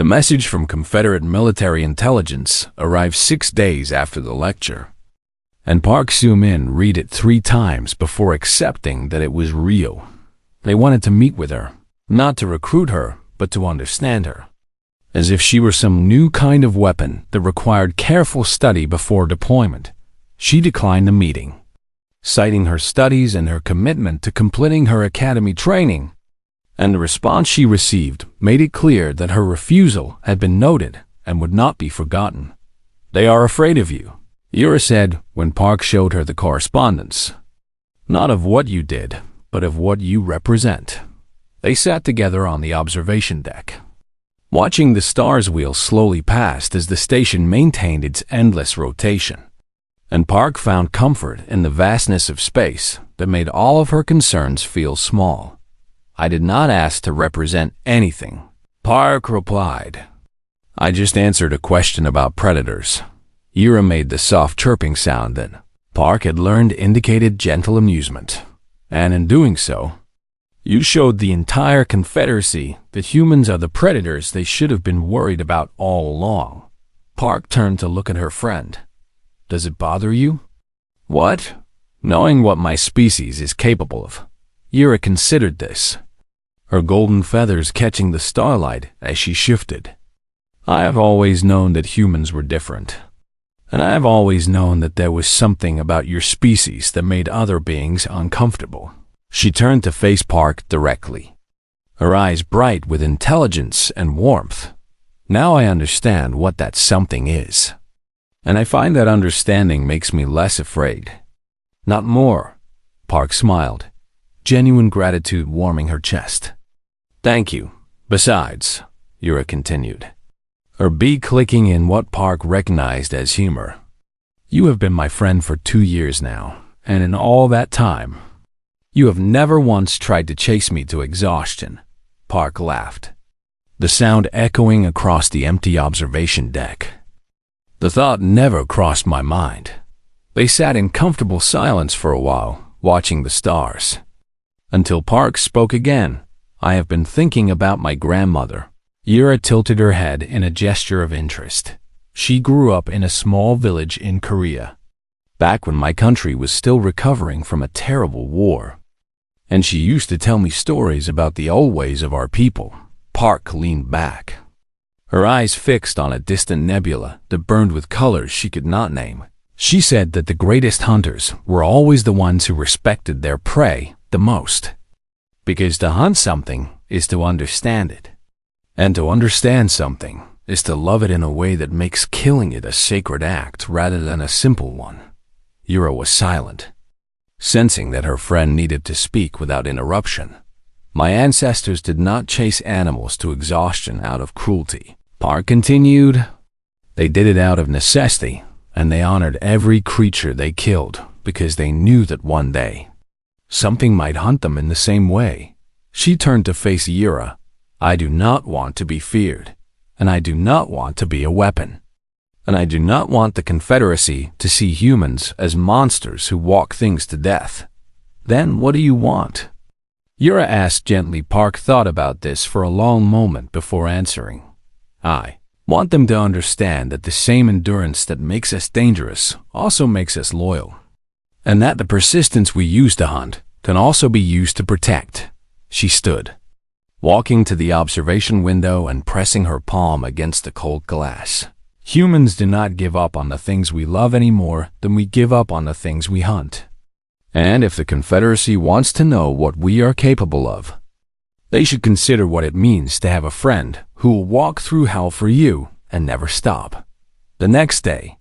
The message from Confederate military intelligence arrived 6 days after the lecture, and Park Soo-min read it 3 times before accepting that it was real. They wanted to meet with her, not to recruit her, but to understand her, as if she were some new kind of weapon that required careful study before deployment. She declined the meeting, citing her studies and her commitment to completing her academy training, and the response she received made it clear that her refusal had been noted and would not be forgotten. "They are afraid of you," Yura said when Park showed her the correspondence. "Not of what you did, but of what you represent." They sat together on the observation deck, watching the stars wheel slowly past as the station maintained its endless rotation. And Park found comfort in the vastness of space that made all of her concerns feel small. "I did not ask to represent anything," Park replied. "I just answered a question about predators." Yura made the soft chirping sound that Park had learned indicated gentle amusement. "And in doing so, you showed the entire Confederacy that humans are the predators they should have been worried about all along." Park turned to look at her friend. "Does it bother you?" "What?" "Knowing what my species is capable of." Yura considered this, her golden feathers catching the starlight as she shifted. "I have always known that humans were different. And I have always known that there was something about your species that made other beings uncomfortable." She turned to face Park directly, her eyes bright with intelligence and warmth. "Now I understand what that something is. And I find that understanding makes me less afraid." "Not more," Park smiled, genuine gratitude warming her chest. "Thank you. Besides," Yura continued, her beak clicking in what Park recognized as humor, "you have been my friend for 2 years now, and in all that time, you have never once tried to chase me to exhaustion." Park laughed, the sound echoing across the empty observation deck. "The thought never crossed my mind." They sat in comfortable silence for a while, watching the stars, until Park spoke again. "I have been thinking about my grandmother." Yura tilted her head in a gesture of interest. "She grew up in a small village in Korea, back when my country was still recovering from a terrible war. And she used to tell me stories about the old ways of our people." Park leaned back, her eyes fixed on a distant nebula that burned with colors she could not name. "She said that the greatest hunters were always the ones who respected their prey the most. Because to hunt something is to understand it. And to understand something is to love it in a way that makes killing it a sacred act rather than a simple one." Yura was silent, sensing that her friend needed to speak without interruption. "My ancestors did not chase animals to exhaustion out of cruelty," Park continued. "They did it out of necessity, and they honored every creature they killed because they knew that one day something might hunt them in the same way." She turned to face Yura. "I do not want to be feared, and I do not want to be a weapon. And I do not want the Confederacy to see humans as monsters who walk things to death." "Then what do you want?" Yura asked gently. Park thought about this for a long moment before answering. "I want them to understand that the same endurance that makes us dangerous also makes us loyal, and that the persistence we use to hunt can also be used to protect." She stood, walking to the observation window and pressing her palm against the cold glass. "Humans do not give up on the things we love any more than we give up on the things we hunt. And if the Confederacy wants to know what we are capable of, they should consider what it means to have a friend who will walk through hell for you and never stop." The next day,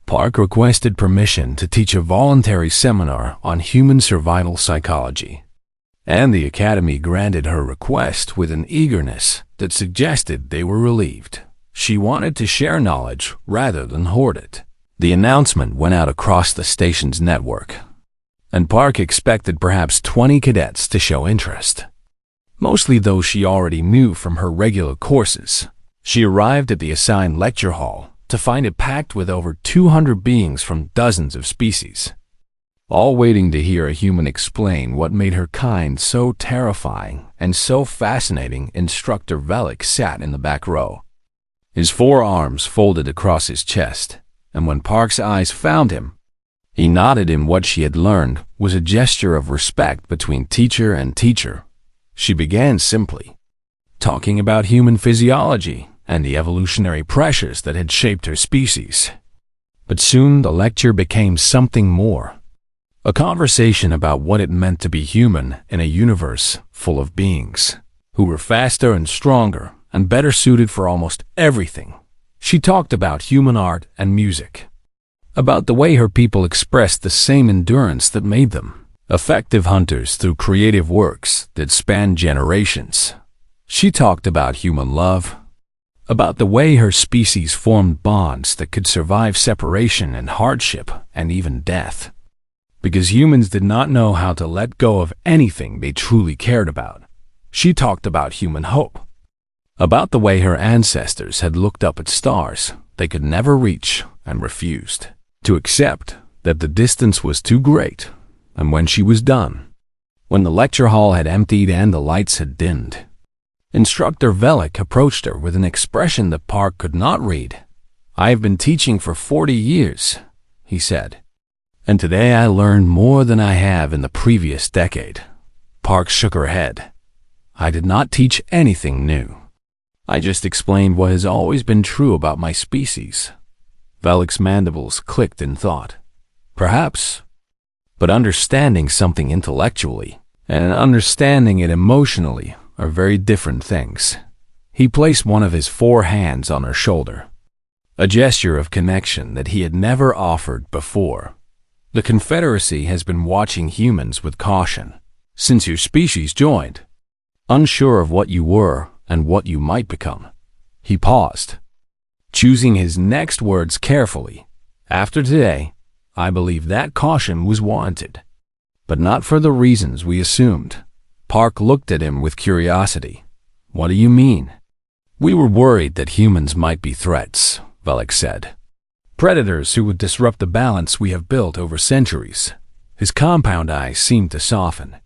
Park requested permission to teach a voluntary seminar on human survival psychology, and the Academy granted her request with an eagerness that suggested they were relieved. She wanted to share knowledge rather than hoard it. The announcement went out across the station's network, and Park expected perhaps 20 cadets to show interest, mostly those she already knew from her regular courses. She arrived at the assigned lecture hall to find it packed with over 200 beings from dozens of species, all waiting to hear a human explain what made her kind so terrifying and so fascinating. Instructor Velik sat in the back row, his forearms folded across his chest, and when Park's eyes found him, he nodded in what she had learned was a gesture of respect between teacher and teacher. She began simply, talking about human physiology and the evolutionary pressures that had shaped her species. But soon the lecture became something more. A conversation about what it meant to be human in a universe full of beings who were faster and stronger and better suited for almost everything. She talked about human art and music, about the way her people expressed the same endurance that made them effective hunters through creative works that spanned generations. She talked about human love, about the way her species formed bonds that could survive separation and hardship and even death, because humans did not know how to let go of anything they truly cared about. She talked about human hope, about the way her ancestors had looked up at stars they could never reach and refused to accept that the distance was too great. And when she was done, when the lecture hall had emptied and the lights had dimmed, Instructor Velik approached her with an expression that Park could not read. "I have been teaching for 40 years, he said, "and today I learned more than I have in the previous decade." Park shook her head. "I did not teach anything new. I just explained what has always been true about my species." Velik's mandibles clicked in thought. Perhaps. But understanding something intellectually and understanding it emotionally are very different things. He placed one of his 4 hands on her shoulder, a gesture of connection that he had never offered before. "The Confederacy has been watching humans with caution since your species joined, unsure of what you were and what you might become." He paused, choosing his next words carefully. "After today, I believe that caution was warranted, but not for the reasons we assumed." Park looked at him with curiosity. "What do you mean?" "We were worried that humans might be threats," Velik said. "Predators who would disrupt the balance we have built over centuries." His compound eyes seemed to soften.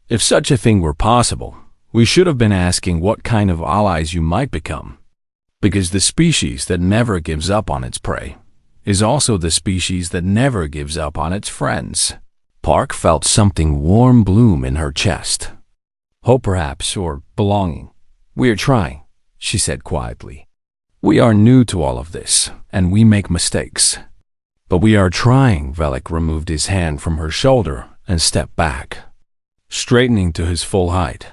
"If such a thing were possible, we should have been asking what kind of allies you might become. Because the species that never gives up on its prey is also the species that never gives up on its friends." Park felt something warm bloom in her chest. "Hope perhaps, or belonging. We are trying," she said quietly. "We are new to all of this, and we make mistakes. But we are trying." Velik removed his hand from her shoulder and stepped back, straightening to his full height.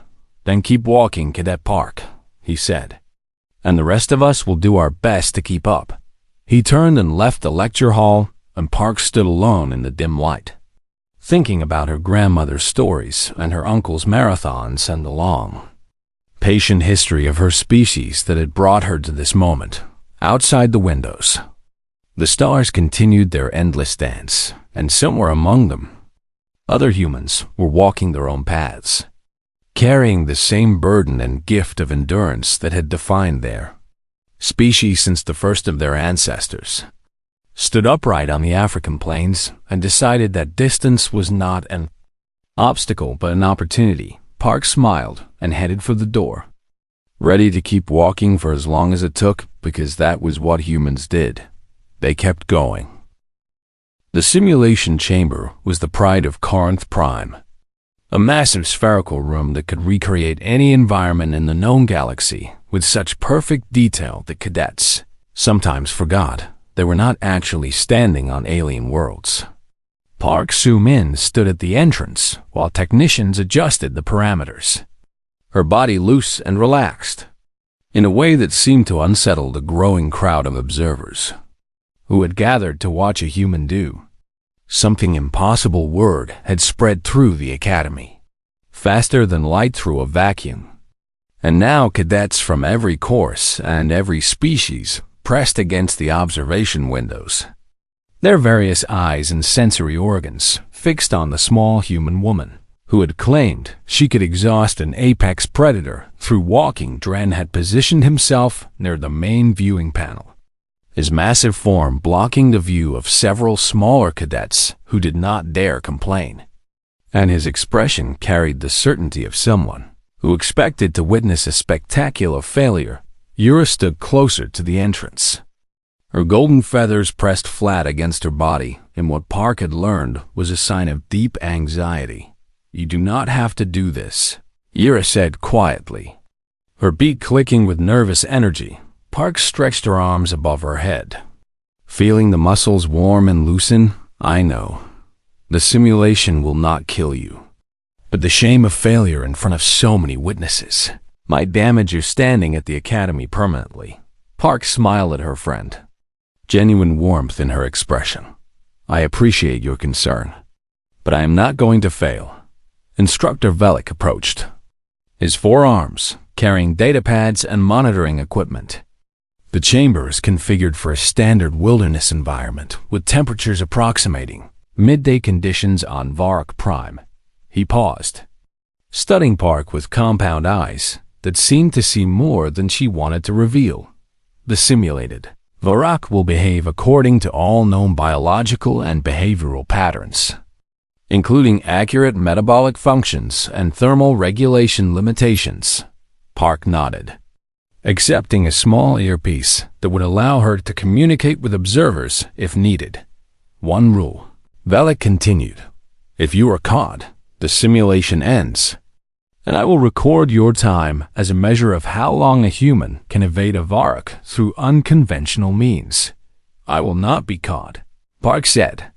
"Then keep walking, Cadet Park," he said, "and the rest of us will do our best to keep up." He turned and left the lecture hall, and Park stood alone in the dim light, thinking about her grandmother's stories and her uncle's marathons and the long, patient history of her species that had brought her to this moment. Outside the windows, the stars continued their endless dance, and somewhere among them, other humans were walking their own paths, carrying the same burden and gift of endurance that had defined their species since the first of their ancestors stood upright on the African plains and decided that distance was not an obstacle but an opportunity. Park smiled and headed for the door, ready to keep walking for as long as it took, because that was what humans did. They kept going. The simulation chamber was the pride of Corinth Prime, a massive spherical room that could recreate any environment in the known galaxy with such perfect detail that cadets sometimes forgot they were not actually standing on alien worlds. Park Soo-min stood at the entrance while technicians adjusted the parameters, her body loose and relaxed, in a way that seemed to unsettle the growing crowd of observers who had gathered to watch a human do something impossible. Word had spread through the academy, faster than light through a vacuum, and now cadets from every course and every species pressed against the observation windows, their various eyes and sensory organs fixed on the small human woman who had claimed she could exhaust an apex predator through walking. Dren had positioned himself near the main viewing panel, his massive form blocking the view of several smaller cadets who did not dare complain, and his expression carried the certainty of someone who expected to witness a spectacular failure Yura stood closer to the entrance. Her golden feathers pressed flat against her body in what Park had learned was a sign of deep anxiety. "You do not have to do this," Yura said quietly. Her beak clicking with nervous energy, Park stretched her arms above her head. "Feeling the muscles warm and loosen? I know. The simulation will not kill you. But the shame of failure in front of so many witnesses might damage your standing at the academy permanently." Park smiled at her friend, genuine warmth in her expression. "I appreciate your concern, but I am not going to fail." Instructor Velik approached, his forearms carrying datapads and monitoring equipment. The chamber is configured for a standard wilderness environment with temperatures approximating midday conditions on Varrock Prime. He paused, studying Park with compound eyes that seemed to see more than she wanted to reveal. "The simulated Varrock will behave according to all known biological and behavioral patterns, including accurate metabolic functions and thermal regulation limitations." Park nodded, accepting a small earpiece that would allow her to communicate with observers if needed. "One rule," Velik continued. "If you are caught, the simulation ends, and I will record your time as a measure of how long a human can evade a Varrock through unconventional means." "I will not be caught," Park said,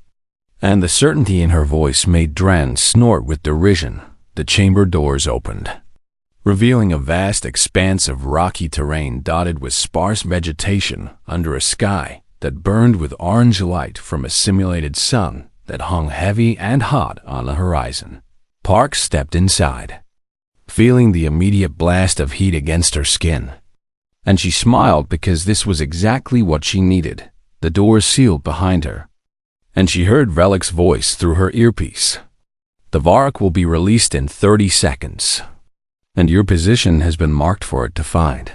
and the certainty in her voice made Dren snort with derision. The chamber doors opened, revealing a vast expanse of rocky terrain dotted with sparse vegetation under a sky that burned with orange light from a simulated sun that hung heavy and hot on the horizon. Park stepped inside, feeling the immediate blast of heat against her skin, and she smiled because this was exactly what she needed. The doors sealed behind her, and she heard Velik's voice through her earpiece. "The Varrock will be released in 30 seconds, and your position has been marked for it to find."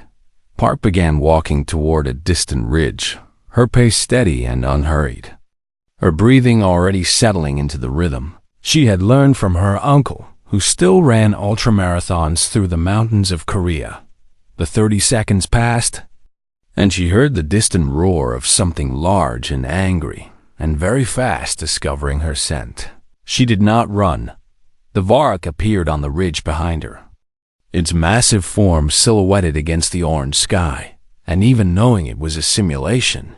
Park began walking toward a distant ridge, her pace steady and unhurried, her breathing already settling into the rhythm she had learned from her uncle, who still ran ultramarathons through the mountains of Korea. The 30 seconds passed, and she heard the distant roar of something large and angry and very fast discovering her scent. She did not run. The Varrock appeared on the ridge behind her, its massive form silhouetted against the orange sky, and even knowing it was a simulation,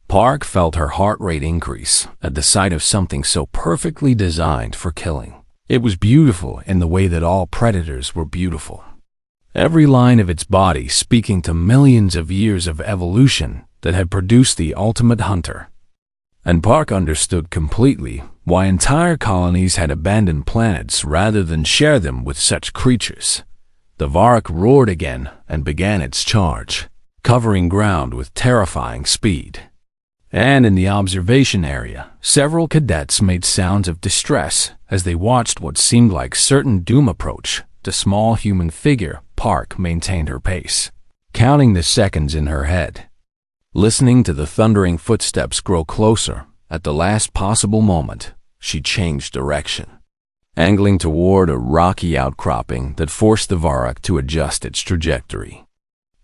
Park felt her heart rate increase at the sight of something so perfectly designed for killing. It was beautiful in the way that all predators were beautiful, every line of its body speaking to millions of years of evolution that had produced the ultimate hunter. And Park understood completely why entire colonies had abandoned planets rather than share them with such creatures. The Varrock roared again and began its charge, covering ground with terrifying speed. And in the observation area, several cadets made sounds of distress as they watched what seemed like certain doom approach. The small human figure, Park, maintained her pace, counting the seconds in her head, listening to the thundering footsteps grow closer. At the last possible moment, she changed direction, angling toward a rocky outcropping that forced the Varrock to adjust its trajectory.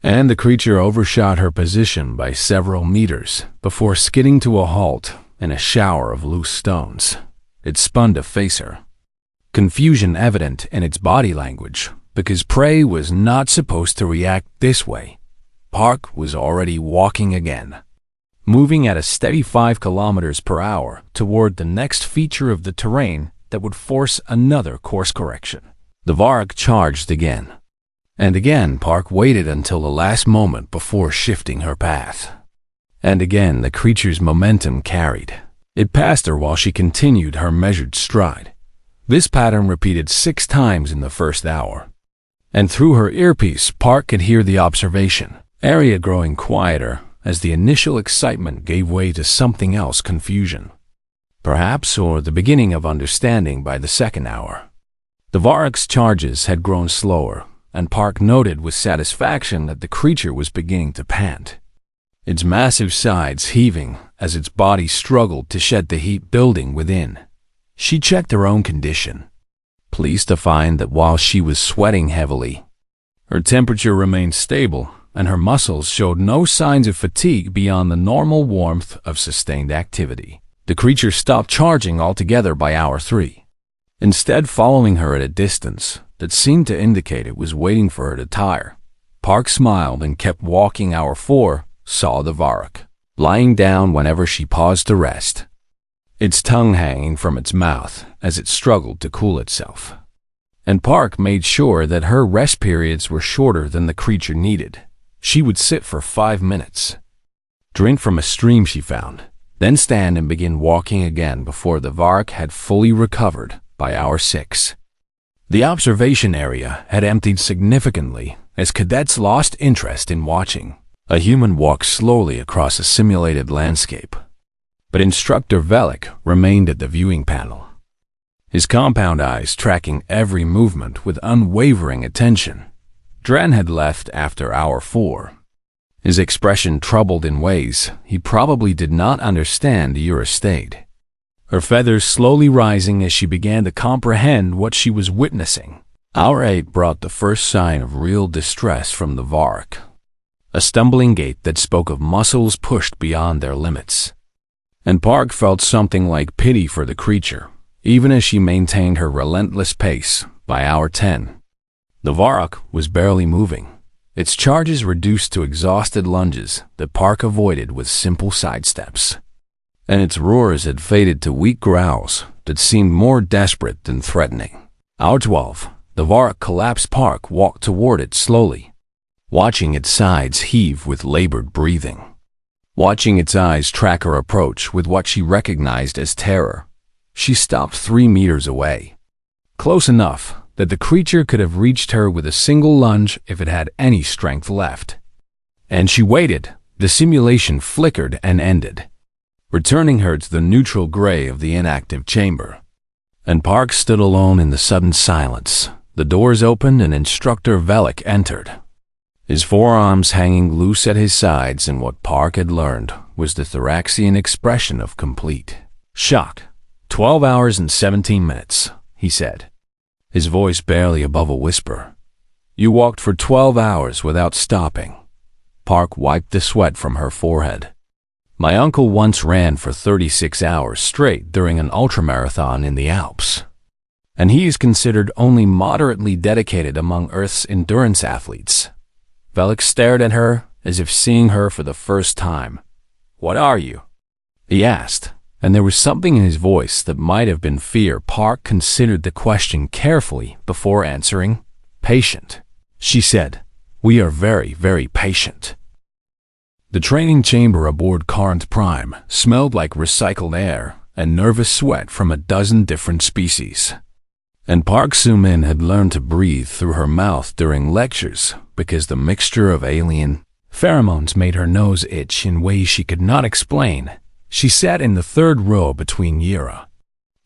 And the creature overshot her position by several meters before skidding to a halt in a shower of loose stones. It spun to face her, confusion evident in its body language, because prey was not supposed to react this way. Park was already walking again, moving at a steady 5 kilometers per hour toward the next feature of the terrain that would force another course correction. The Varrock charged again. And again, Park waited until the last moment before shifting her path. And again, the creature's momentum carried. It passed her while she continued her measured stride. This pattern repeated 6 times in the first hour. And through her earpiece, Park could hear the observation area growing quieter as the initial excitement gave way to something else, confusion, perhaps, or the beginning of understanding by the second hour. The Varrock's charges had grown slower, and Park noted with satisfaction that the creature was beginning to pant, its massive sides heaving as its body struggled to shed the heat building within. She checked her own condition, pleased to find that while she was sweating heavily, her temperature remained stable and her muscles showed no signs of fatigue beyond the normal warmth of sustained activity. The creature stopped charging altogether by hour 3, instead following her at a distance that seemed to indicate it was waiting for her to tire. Park smiled and kept walking. Hour 4 saw the Varrock, lying down whenever she paused to rest, its tongue hanging from its mouth as it struggled to cool itself. And Park made sure that her rest periods were shorter than the creature needed. She would sit for 5 minutes, drink from a stream she found, then stand and begin walking again before the Varrock had fully recovered by hour 6. The observation area had emptied significantly as cadets lost interest in watching a human walk slowly across a simulated landscape. But Instructor Velik remained at the viewing panel, his compound eyes tracking every movement with unwavering attention. Dren had left after hour 4, his expression troubled in ways he probably did not understand Yura stayed, her feathers slowly rising as she began to comprehend what she was witnessing. Hour 8 brought the first sign of real distress from the Varrock, a stumbling gait that spoke of muscles pushed beyond their limits. And Park felt something like pity for the creature, even as she maintained her relentless pace. By hour 10, the Varrock was barely moving, its charges reduced to exhausted lunges that Park avoided with simple sidesteps, and its roars had faded to weak growls that seemed more desperate than threatening. Hour 12, the Varrock collapsed. Park walked toward it slowly, watching its sides heave with labored breathing, watching its eyes track her approach with what she recognized as terror. She stopped 3 meters away, close enough that the creature could have reached her with a single lunge if it had any strength left. And she waited. The simulation flickered and ended, returning her to the neutral gray of the inactive chamber. And Park stood alone in the sudden silence. The doors opened and Instructor Velik entered, his forearms hanging loose at his sides in what Park had learned was the Thoraxian expression of complete shock. 12 hours and 17 minutes, he said, his voice barely above a whisper. You walked for 12 hours without stopping. Park wiped the sweat from her forehead. My uncle once ran for 36 hours straight during an ultramarathon in the Alps, and he is considered only moderately dedicated among Earth's endurance athletes. Velik stared at her as if seeing her for the first time. What are you? He asked, and there was something in his voice that might have been fear. Park considered the question carefully before answering. Patient, she said. We are very, very patient. The training chamber aboard Karnt Prime smelled like recycled air and nervous sweat from a dozen different species. And Park Soo-min had learned to breathe through her mouth during lectures because the mixture of alien pheromones made her nose itch in ways she could not explain. She sat in the 3rd row between Yura,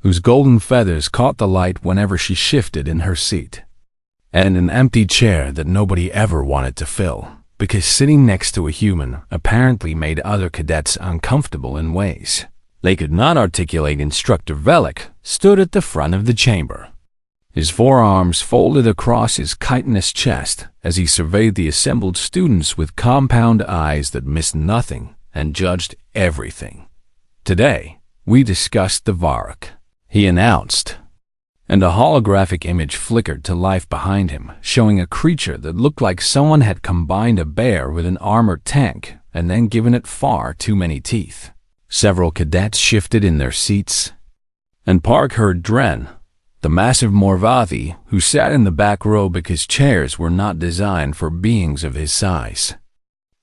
whose golden feathers caught the light whenever she shifted in her seat, and an empty chair that nobody ever wanted to fill, because sitting next to a human apparently made other cadets uncomfortable in ways they could not articulate. Instructor Velik stood at the front of the chamber, his forearms folded across his chitinous chest as he surveyed the assembled students with compound eyes that missed nothing and judged everything. Today, we discussed the Varrock, he announced, and a holographic image flickered to life behind him, showing a creature that looked like someone had combined a bear with an armored tank and then given it far too many teeth. Several cadets shifted in their seats, and Park heard Dren, the massive Morvathi, who sat in the back row because chairs were not designed for beings of his size,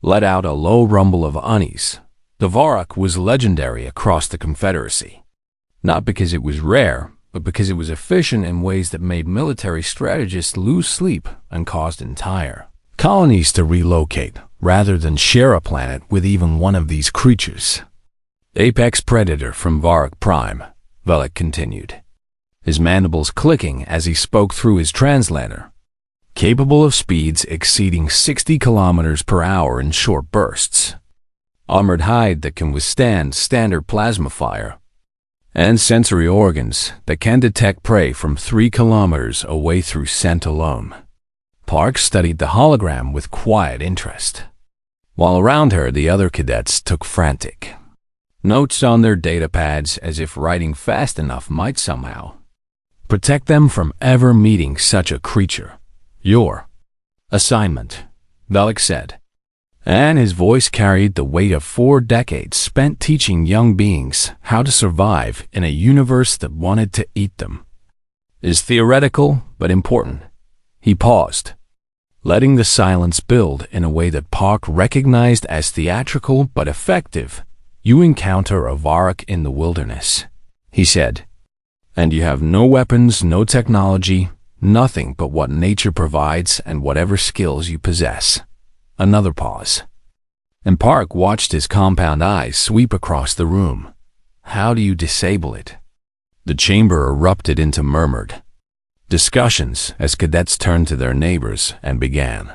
let out a low rumble of unease. The Varrock was legendary across the Confederacy, not because it was rare, but because it was efficient in ways that made military strategists lose sleep and caused entire colonies to relocate rather than share a planet with even one of these creatures. Apex predator from Varrock Prime, Velik continued, his mandibles clicking as he spoke through his translator, capable of speeds exceeding 60 kilometers per hour in short bursts, armored hide that can withstand standard plasma fire, and sensory organs that can detect prey from 3 kilometers away through scent alone. Park studied the hologram with quiet interest, while around her the other cadets took frantic notes on their data pads as if writing fast enough might somehow protect them from ever meeting such a creature. "Your assignment," Velik said, and his voice carried the weight of 4 decades spent teaching young beings how to survive in a universe that wanted to eat them, "is theoretical but important." He paused, letting the silence build in a way that Park recognized as theatrical but effective. "You encounter a Varrock in the wilderness," he said, "and you have no weapons, no technology, nothing but what nature provides and whatever skills you possess." Another pause, and Park watched his compound eyes sweep across the room. "How do you disable it?" The chamber erupted into murmured discussions as cadets turned to their neighbors and began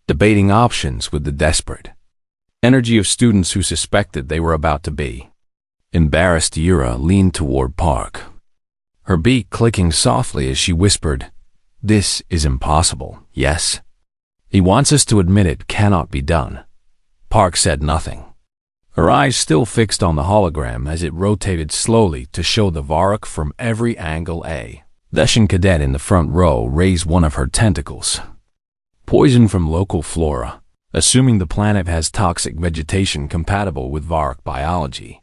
debating options with the desperate energy of students who suspected they were about to be embarrassed. Yura leaned toward Park, her beak clicking softly as she whispered, "This is impossible, yes? He wants us to admit it cannot be done." Park said nothing, her eyes still fixed on the hologram as it rotated slowly to show the Varrock from every angle. A Russian cadet in the front row raised one of her tentacles. "Poison from local flora, assuming the planet has toxic vegetation compatible with Varrock biology.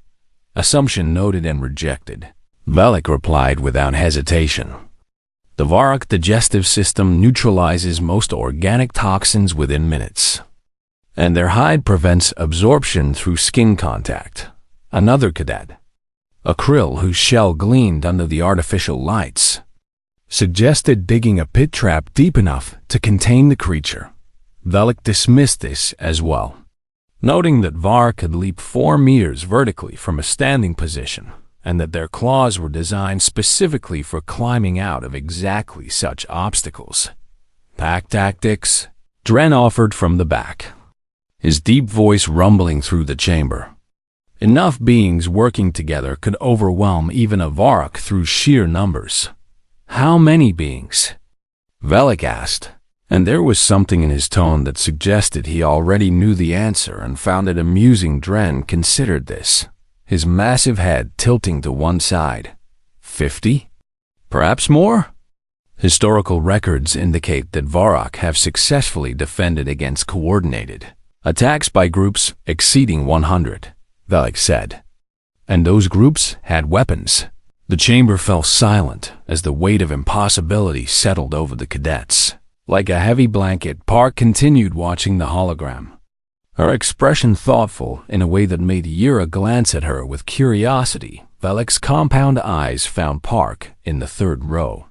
Assumption noted and rejected," Velik replied without hesitation. "The Varrock digestive system neutralizes most organic toxins within minutes, and their hide prevents absorption through skin contact." Another cadet, a krill whose shell gleamed under the artificial lights, suggested digging a pit trap deep enough to contain the creature. Velik dismissed this as well, noting that Varrock could leap 4 meters vertically from a standing position, and that their claws were designed specifically for climbing out of exactly such obstacles. "Pack tactics," Dren offered from the back, his deep voice rumbling through the chamber. Enough beings working together could overwhelm even a Varrock through sheer numbers. "How many beings?" Velik asked, and there was something in his tone that suggested he already knew the answer and found it amusing. Dren considered this, his massive head tilting to one side. 50? Perhaps more? Historical records indicate that Varrock have successfully defended against coordinated attacks by groups exceeding 100, Velik said. And those groups had weapons. The chamber fell silent as the weight of impossibility settled over the cadets. Like a heavy blanket, Park continued watching the hologram, her expression thoughtful in a way that made Yura glance at her with curiosity. Velik's compound eyes found Park in the 3rd row,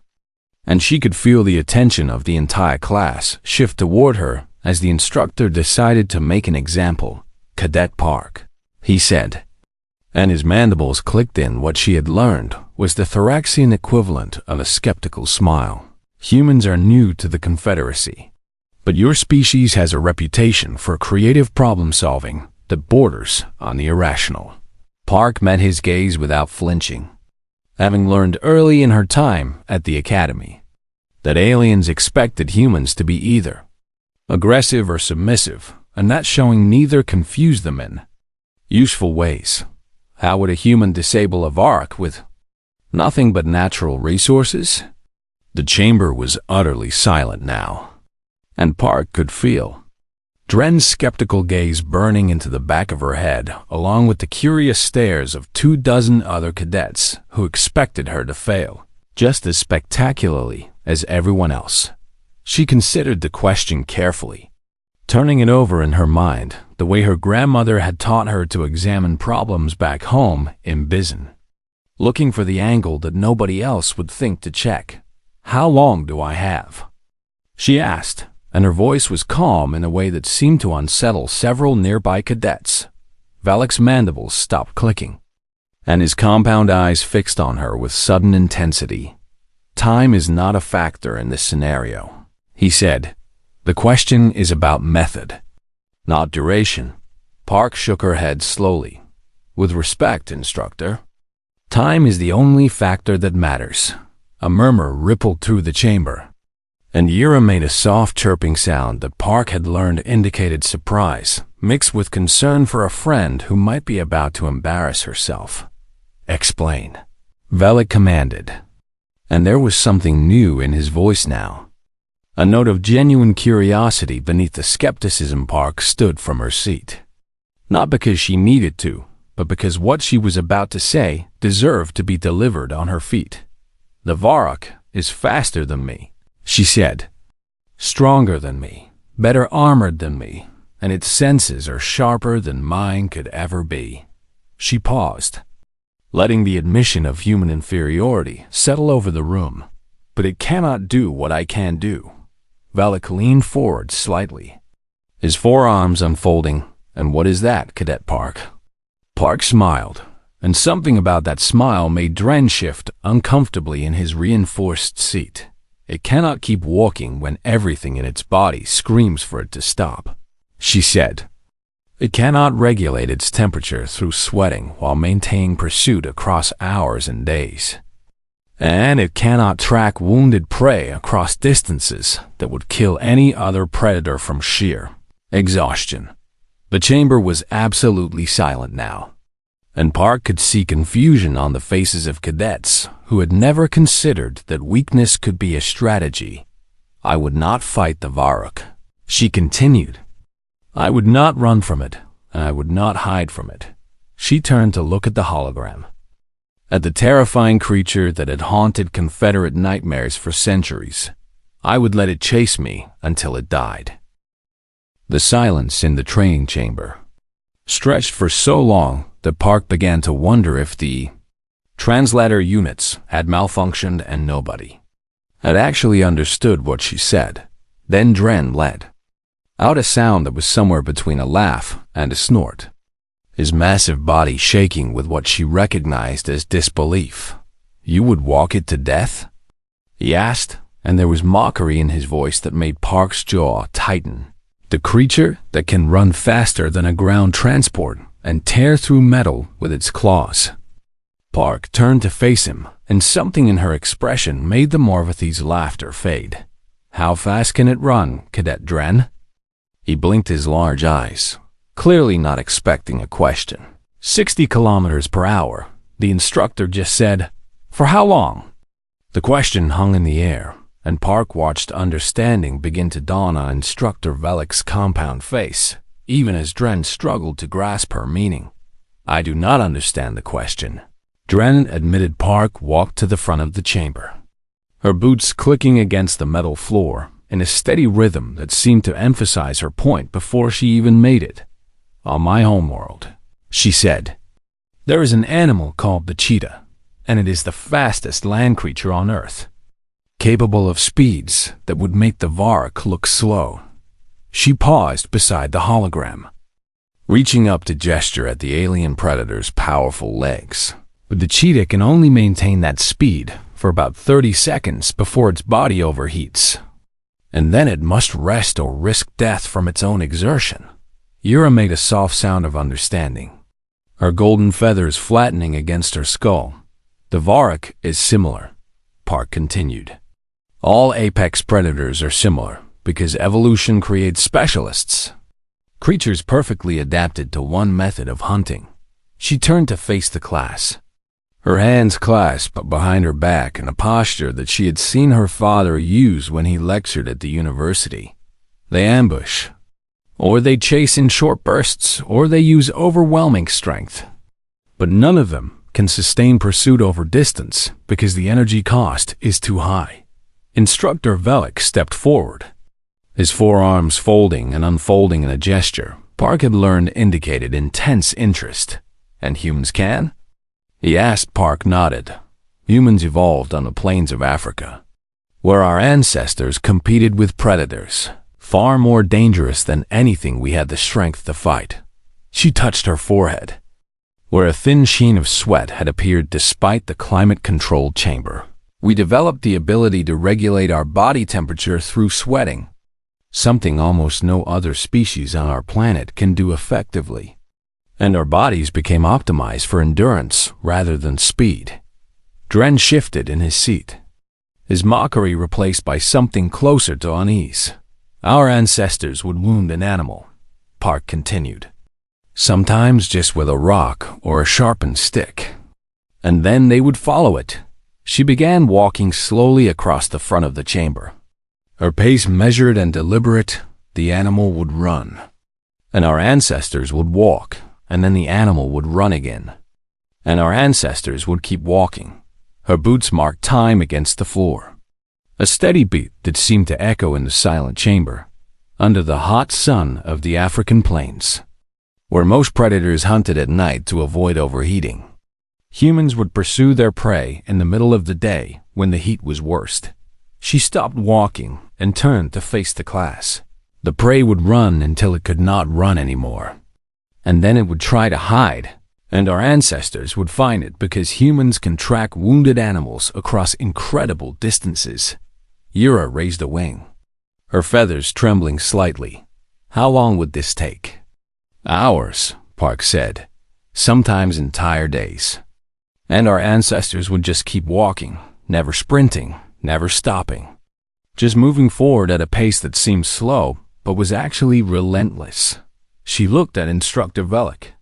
and she could feel the attention of the entire class shift toward her as the instructor decided to make an example. "Cadet Park," he said, and his mandibles clicked in. What she had learned was the Thoraxian equivalent of a skeptical smile. "Humans are new to the Confederacy, but your species has a reputation for creative problem-solving that borders on the irrational." Park met his gaze without flinching, having learned early in her time at the academy that aliens expected humans to be either aggressive or submissive, and that showing neither confused them in useful ways. How would a human disable a Varrock with nothing but natural resources? The chamber was utterly silent now, and Park could feel Dren's skeptical gaze burning into the back of her head, along with the curious stares of 24 other cadets who expected her to fail just as spectacularly as everyone else. She considered the question carefully, turning it over in her mind the way her grandmother had taught her to examine problems back home in Bizon, looking for the angle that nobody else would think to check. "How long do I have?" she asked, and her voice was calm in a way that seemed to unsettle several nearby cadets. Velik's mandibles stopped clicking, and his compound eyes fixed on her with sudden intensity. "Time is not a factor in this scenario," he said. "The question is about method, not duration." Park shook her head slowly. "With respect, Instructor, time is the only factor that matters." A murmur rippled through the chamber, And Yura made a soft chirping sound that Park had learned indicated surprise, mixed with concern for a friend who might be about to embarrass herself. "Explain," Velik commanded. And there was something new in his voice now. A note of genuine curiosity beneath the skepticism. Park stood from her seat. Not because she needed to, but because what she was about to say deserved to be delivered on her feet. "The Varrock is faster than me," she said. "Stronger than me, better armored than me, and its senses are sharper than mine could ever be." She paused, letting the admission of human inferiority settle over the room. "But it cannot do what I can do." Velik leaned forward slightly, his forearms unfolding. "And what is that, Cadet Park?" Park smiled, and something about that smile made Dren shift uncomfortably in his reinforced seat. "It cannot keep walking when everything in its body screams for it to stop," she said. "It cannot regulate its temperature through sweating while maintaining pursuit across hours and days. And it cannot track wounded prey across distances that would kill any other predator from sheer exhaustion." The chamber was absolutely silent now, and Park could see confusion on the faces of cadets who had never considered that weakness could be a strategy. "I would not fight the Varrock," she continued. "I would not run from it, and I would not hide from it." She turned to look at the hologram, at the terrifying creature that had haunted Confederate nightmares for centuries. "I would let it chase me until it died." The silence in the training chamber stretched for so long that Park began to wonder if the translator units had malfunctioned and nobody had actually understood what she said. Then Dren let out a sound that was somewhere between a laugh and a snort, his massive body shaking with what she recognized as disbelief. "You would walk it to death?" he asked, and there was mockery in his voice that made Park's jaw tighten. "The creature that can run faster than a ground transport and tear through metal with its claws." Park turned to face him, and something in her expression made the Morvathi's laughter fade. "How fast can it run, Cadet Dren?" He blinked his large eyes, clearly not expecting a question. 60 kilometers per hour, the instructor just said. "For how long?" The question hung in the air, and Park watched understanding begin to dawn on Instructor Velik's compound face, even as Dren struggled to grasp her meaning. "I do not understand the question," Dren admitted. Park walked to the front of the chamber, her boots clicking against the metal floor in a steady rhythm that seemed to emphasize her point before she even made it. "On my homeworld," she said, "there is an animal called the cheetah, and it is the fastest land creature on Earth, capable of speeds that would make the Varrock look slow." She paused beside the hologram, reaching up to gesture at the alien predator's powerful legs. "But the cheetah can only maintain that speed for about 30 seconds before its body overheats, and then it must rest or risk death from its own exertion." Yura made a soft sound of understanding, her golden feathers flattening against her skull. "The Varrock is similar," Park continued. "All apex predators are similar because evolution creates specialists, creatures perfectly adapted to one method of hunting." She turned to face the class, her hands clasped behind her back in a posture that she had seen her father use when he lectured at the university. "They ambush, or they chase in short bursts, or they use overwhelming strength. But none of them can sustain pursuit over distance because the energy cost is too high." Instructor Velik stepped forward, his forearms folding and unfolding in a gesture Park had learned indicated intense interest. "And humans can?" he asked. Park nodded. "Humans evolved on the plains of Africa, where our ancestors competed with predators, far more dangerous than anything we had the strength to fight." She touched her forehead, where a thin sheen of sweat had appeared despite the climate-controlled chamber. "We developed the ability to regulate our body temperature through sweating, something almost no other species on our planet can do effectively. And our bodies became optimized for endurance rather than speed." Dren shifted in his seat, his mockery replaced by something closer to unease. Our ancestors would wound an animal, Park continued. Sometimes just with a rock or a sharpened stick. And then they would follow it. She began walking slowly across the front of the chamber. Her pace measured and deliberate, the animal would run. And our ancestors would walk, and then the animal would run again. And our ancestors would keep walking. Her boots marked time against the floor. A steady beat that seemed to echo in the silent chamber, under the hot sun of the African plains, where most predators hunted at night to avoid overheating. Humans would pursue their prey in the middle of the day when the heat was worst. She stopped walking and turned to face the class. The prey would run until it could not run anymore. And then it would try to hide, and our ancestors would find it because humans can track wounded animals across incredible distances. Yura raised a wing, her feathers trembling slightly. How long would this take? Hours, Park said. Sometimes entire days. And our ancestors would just keep walking, never sprinting, never stopping. Just moving forward at a pace that seemed slow, but was actually relentless. She looked at Instructor Velik,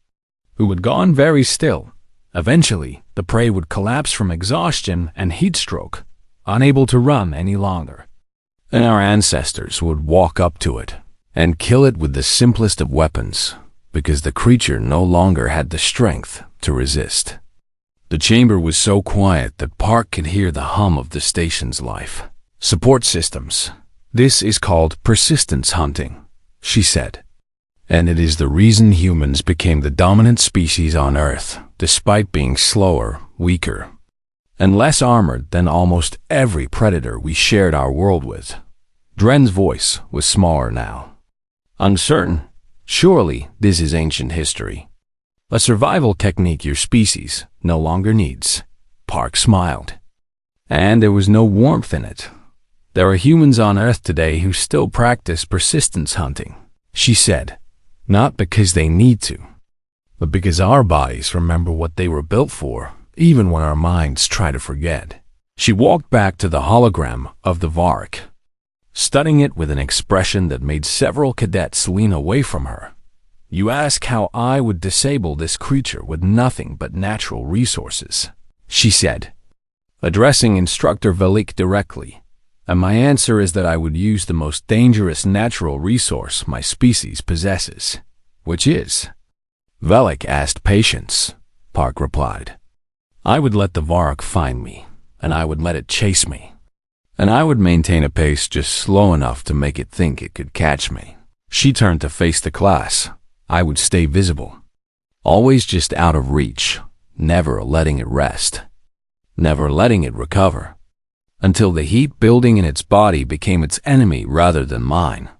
who had gone very still. Eventually, the prey would collapse from exhaustion and heat stroke, unable to run any longer. And our ancestors would walk up to it and kill it with the simplest of weapons, because the creature no longer had the strength to resist. The chamber was so quiet that Park could hear the hum of the station's life. Support systems. This is called persistence hunting, she said. And it is the reason humans became the dominant species on Earth, despite being slower, weaker, and less armored than almost every predator we shared our world with. Dren's voice was smaller now. Uncertain. Surely this is ancient history. A survival technique your species no longer needs. Park smiled. And there was no warmth in it. There are humans on Earth today who still practice persistence hunting, she said. Not because they need to, but because our bodies remember what they were built for, even when our minds try to forget. She walked back to the hologram of the Vark, studying it with an expression that made several cadets lean away from her. You ask how I would disable this creature with nothing but natural resources, she said, addressing Instructor Velik directly. And my answer is that I would use the most dangerous natural resource my species possesses, which is... Velik asked patience, Park replied. I would let the Vark find me, and I would let it chase me. And I would maintain a pace just slow enough to make it think it could catch me. She turned to face the class. I would stay visible, always just out of reach, never letting it rest, never letting it recover, until the heat building in its body became its enemy rather than mine.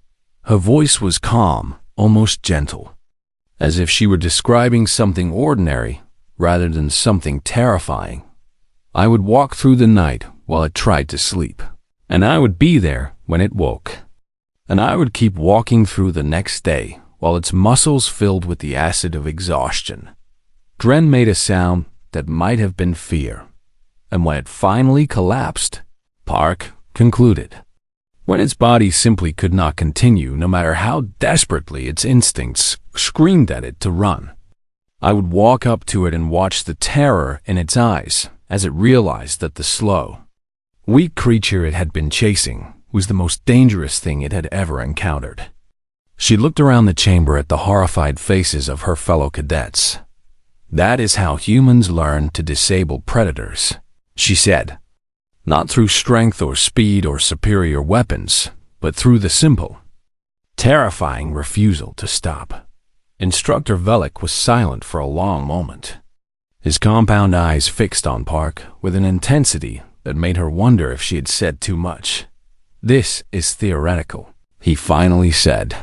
Her voice was calm, almost gentle, as if she were describing something ordinary rather than something terrifying. I would walk through the night while it tried to sleep, and I would be there when it woke, and I would keep walking through the next day while its muscles filled with the acid of exhaustion. Dren made a sound that might have been fear, and when it finally collapsed, Park concluded, when its body simply could not continue no matter how desperately its instincts screamed at it to run, I would walk up to it and watch the terror in its eyes as it realized that the slow, weak creature it had been chasing was the most dangerous thing it had ever encountered. She looked around the chamber at the horrified faces of her fellow cadets. That is how humans learn to disable predators, she said. Not through strength or speed or superior weapons, but through the simple, terrifying refusal to stop. Instructor Velik was silent for a long moment, his compound eyes fixed on Park with an intensity that made her wonder if she had said too much. This is theoretical, he finally said.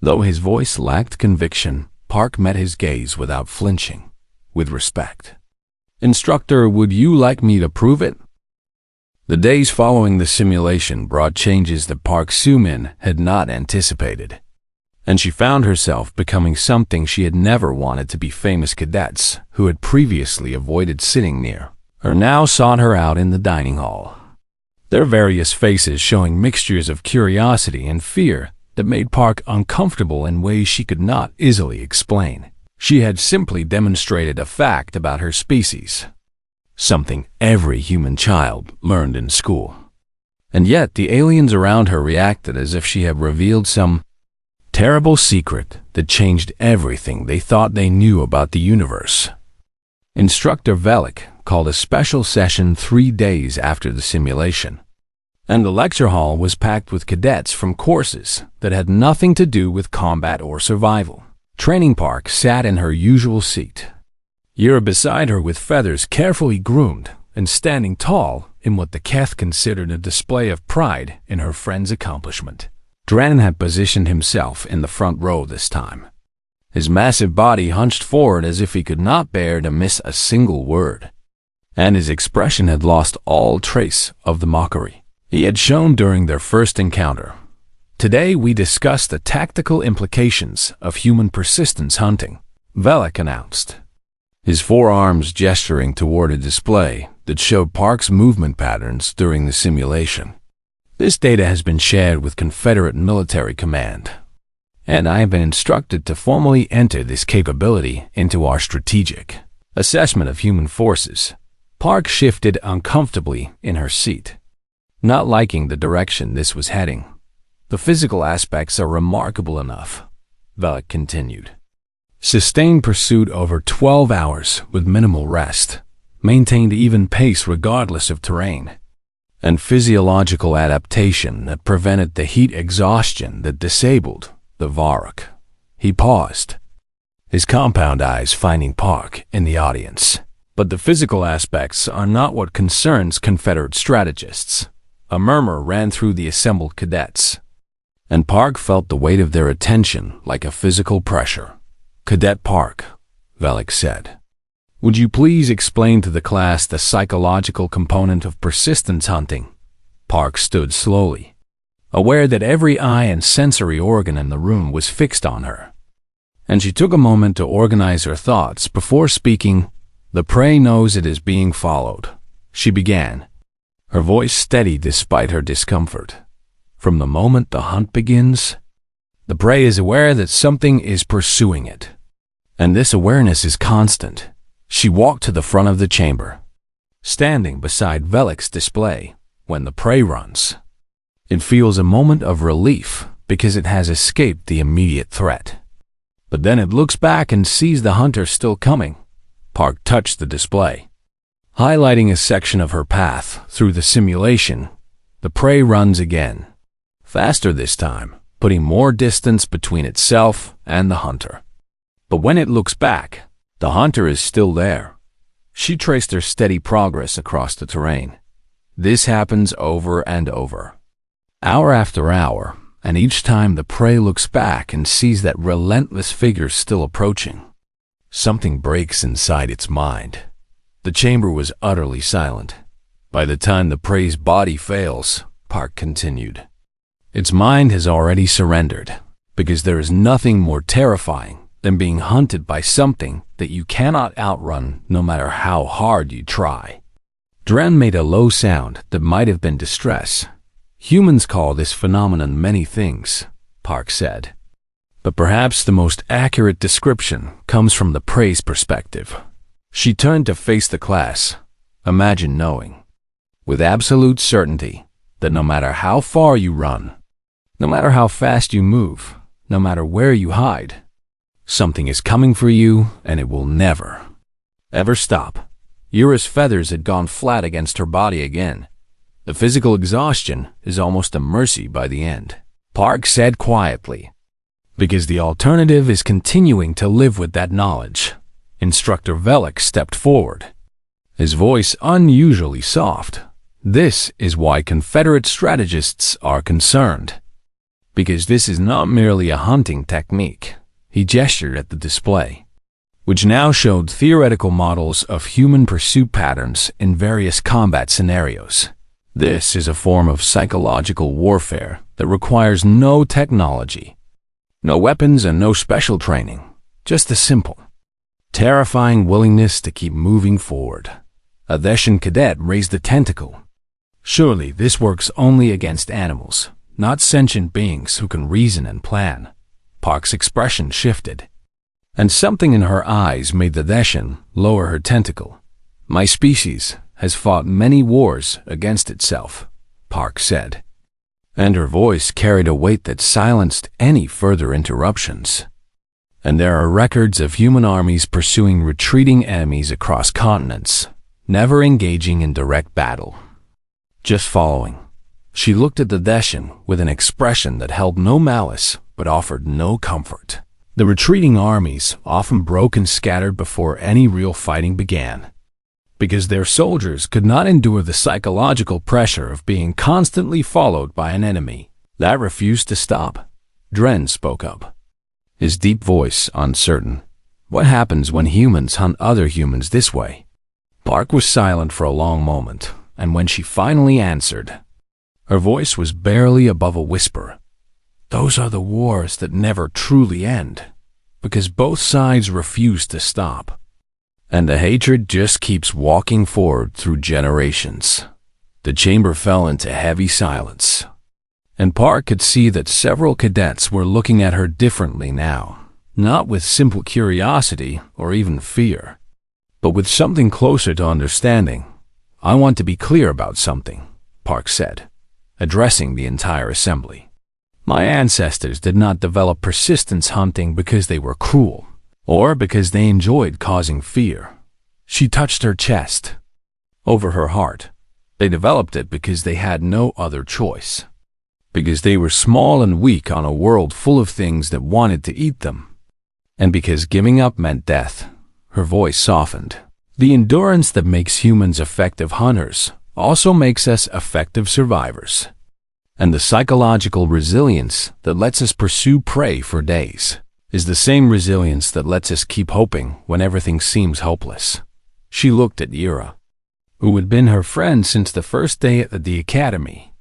Though his voice lacked conviction, Park met his gaze without flinching, with respect. Instructor, would you like me to prove it? The days following the simulation brought changes that Park Soo-min had not anticipated, and she found herself becoming something she had never wanted to be. Famous cadets who had previously avoided sitting near her now sought her out in the dining hall. their various faces showing mixtures of curiosity and fear that made Park uncomfortable in ways she could not easily explain. She had simply demonstrated a fact about her species, something every human child learned in school. And yet the aliens around her reacted as if she had revealed some terrible secret that changed everything they thought they knew about the universe. Instructor Velik called a special session 3 days after the simulation, and the lecture hall was packed with cadets from courses that had nothing to do with combat or survival. Training Park sat in her usual seat, Yura beside her with feathers carefully groomed and standing tall in what the Keth considered a display of pride in her friend's accomplishment. Dran had positioned himself in the front row this time, his massive body hunched forward as if he could not bear to miss a single word, and his expression had lost all trace of the mockery he had shown during their first encounter. Today we discuss the tactical implications of human persistence hunting, Velik announced, his forearms gesturing toward a display that showed Park's movement patterns during the simulation. This data has been shared with Confederate Military Command, and I have been instructed to formally enter this capability into our strategic assessment of human forces. Park shifted uncomfortably in her seat, not liking the direction this was heading. The physical aspects are remarkable enough, Velik continued. Sustained pursuit over 12 hours with minimal rest, maintained even pace regardless of terrain, and physiological adaptation that prevented the heat exhaustion that disabled the Varrock. He paused, his compound eyes finding Park in the audience. But the physical aspects are not what concerns Confederate strategists. A murmur ran through the assembled cadets, and Park felt the weight of their attention like a physical pressure. Cadet Park, Velik said, would you please explain to the class the psychological component of persistence hunting? Park stood slowly, aware that every eye and sensory organ in the room was fixed on her, and she took a moment to organize her thoughts before speaking. The prey knows it is being followed, she began, her voice steady despite her discomfort. From the moment the hunt begins, the prey is aware that something is pursuing it, and this awareness is constant. She walked to the front of the chamber, standing beside Velik's display. When the prey runs, it feels a moment of relief because it has escaped the immediate threat. But then it looks back and sees the hunter still coming. Park touched the display, highlighting a section of her path through the simulation. The prey runs again, faster this time, putting more distance between itself and the hunter. But when it looks back, the hunter is still there. She traced her steady progress across the terrain. This happens over and over, hour after hour, and each time the prey looks back and sees that relentless figure still approaching, something breaks inside its mind. The chamber was utterly silent. By the time the prey's body fails, Park continued, its mind has already surrendered, because there is nothing more terrifying than being hunted by something that you cannot outrun no matter how hard you try. Dren made a low sound that might have been distress. Humans call this phenomenon many things, Park said, but perhaps the most accurate description comes from the prey's perspective. She turned to face the class. Imagine knowing, with absolute certainty, that no matter how far you run, no matter how fast you move, no matter where you hide, something is coming for you, and it will never, ever stop. Yura's feathers had gone flat against her body again. The physical exhaustion is almost a mercy by the end, Park said quietly, because the alternative is continuing to live with that knowledge. Instructor Velik stepped forward, his voice unusually soft. This is why Confederate strategists are concerned, because this is not merely a hunting technique. He gestured at the display, which now showed theoretical models of human pursuit patterns in various combat scenarios. This is a form of psychological warfare that requires no technology, no weapons, and no special training, just a simple, terrifying willingness to keep moving forward. A Theshan cadet raised a tentacle, Surely this works only against animals, not sentient beings who can reason and plan. Park's expression shifted, and something in her eyes made the Deshan lower her tentacle. My species has fought many wars against itself, Park said, and her voice carried a weight that silenced any further interruptions. And there are records of human armies pursuing retreating enemies across continents, never engaging in direct battle, just following. She looked at the Deshan with an expression that held no malice but offered no comfort. The retreating armies often broke and scattered before any real fighting began, because their soldiers could not endure the psychological pressure of being constantly followed by an enemy that refused to stop. Dren spoke up, his deep voice uncertain. What happens when humans hunt other humans this way? Park was silent for a long moment, and when she finally answered, her voice was barely above a whisper. Those are the wars that never truly end, because both sides refuse to stop. And the hatred just keeps walking forward through generations. The chamber fell into heavy silence, and Park could see that several cadets were looking at her differently now, not with simple curiosity or even fear, but with something closer to understanding. I want to be clear about something, Park said, addressing the entire assembly. My ancestors did not develop persistence hunting because they were cruel, or because they enjoyed causing fear. She touched her chest, over her heart. They developed it because they had no other choice, because they were small and weak on a world full of things that wanted to eat them, and because giving up meant death. Her voice softened. The endurance that makes humans effective hunters also makes us effective survivors. And the psychological resilience that lets us pursue prey for days is the same resilience that lets us keep hoping when everything seems hopeless. She looked at Ira, who had been her friend since the first day at the academy.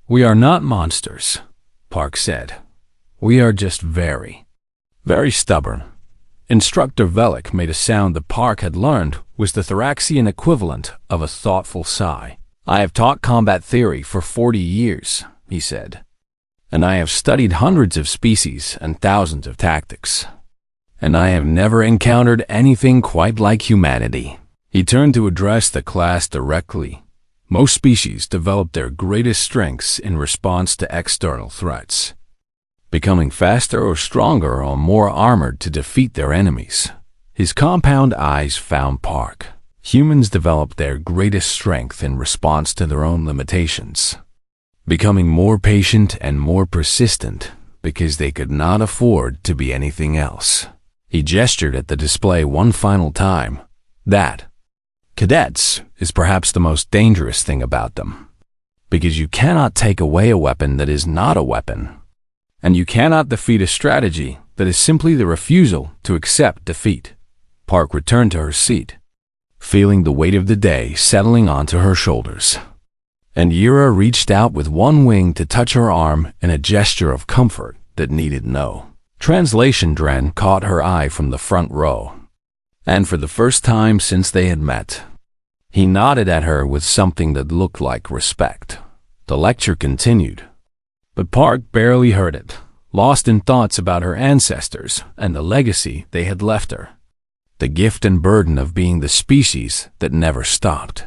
We are not monsters, Park said. We are just very stubborn. Instructor Velik made a sound that Park had learned was the Thoraxian equivalent of a thoughtful sigh. I have taught combat theory for 40 years, he said, and I have studied hundreds of species and thousands of tactics, and I have never encountered anything quite like humanity. He turned to address the class directly. Most species develop their greatest strengths in response to external threats, becoming faster or stronger or more armored to defeat their enemies. His compound eyes found Park. Humans develop their greatest strength in response to their own limitations, becoming more patient and more persistent because they could not afford to be anything else. He gestured at the display one final time. That, cadets, is perhaps the most dangerous thing about them, because you cannot take away a weapon that is not a weapon, and you cannot defeat a strategy that is simply the refusal to accept defeat. Park returned to her seat, feeling the weight of the day settling onto her shoulders. And Ira reached out with one wing to touch her arm in a gesture of comfort that needed no translation. Dren caught her eye from the front row, and for the first time since they had met, he nodded at her with something that looked like respect. The lecture continued, but Park barely heard it, lost in thoughts about her ancestors and the legacy they had left her, the gift and burden of being the species that never stopped.